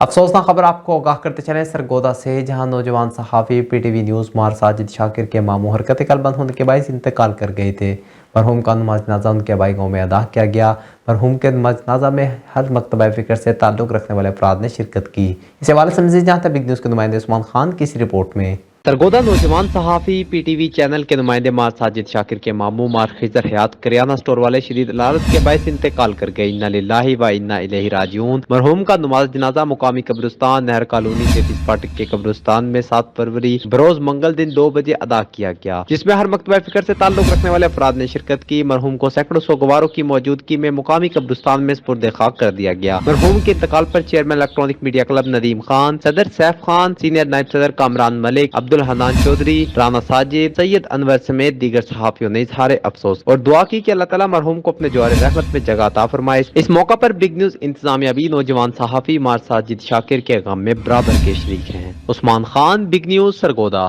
افسوسناک خبر آپ کو آگاہ کرتے چلیں سرگودا سے، جہاں نوجوان صحافی پی ٹی وی نیوز مار ساجد شاکر کے ماموں حرکت قلب بند ہونے کے باعث انتقال کر گئے تھے۔ مرحوم کا نماز جنازہ ان کے آبائی گاؤں میں ادا کیا گیا۔ مرحوم کے نماز جنازہ میں ہر مکتبہ فکر سے تعلق رکھنے والے افراد نے شرکت کی۔ اس حوالے سے مزید جانتے ہیں بگ نیوز کے نمائندے عثمان خان کی اس رپورٹ میں۔ سرگودا نوجوان صحافی پی ٹی وی چینل کے نمائندے مار ساجد شاکر کے ماموں مار خضر حیات کریانہ سٹور والے شدید علالت کے باعث انتقال کر گئے۔ انا للہ و انا الیہ راجعون۔ مرحوم کا نماز جنازہ مقامی قبرستان نہر کالونی 33 فاٹک کے قبرستان میں 7 فروری بروز منگل دن 2 بجے ادا کیا گیا، جس میں ہر مکتبہ فکر سے تعلق رکھنے والے افراد نے شرکت کی۔ مرحوم کو سینکڑوں سوگواروں کی موجودگی میں مقامی قبرستان میں سپرد خاک کر دیا گیا۔ مرحوم کے انتقال پر chairman electronic media club Nadeem Khan, صدر سیف خان، سینئر نائب صدر کامران ملک، عبدالحنان چودھری، رانا ساجد، سید انور سمیت دیگر صحافیوں نے اظہار افسوس اور دعا کی کہ اللہ تعالیٰ مرحوم کو اپنے جوار رحمت میں جگہ عطا فرمائے۔ اس موقع پر بگ نیوز انتظامیہ بھی نوجوان صحافی مار ساجد شاکر کے غم میں برابر کے شریک ہیں۔ عثمان خان، بگ نیوز، سرگودا۔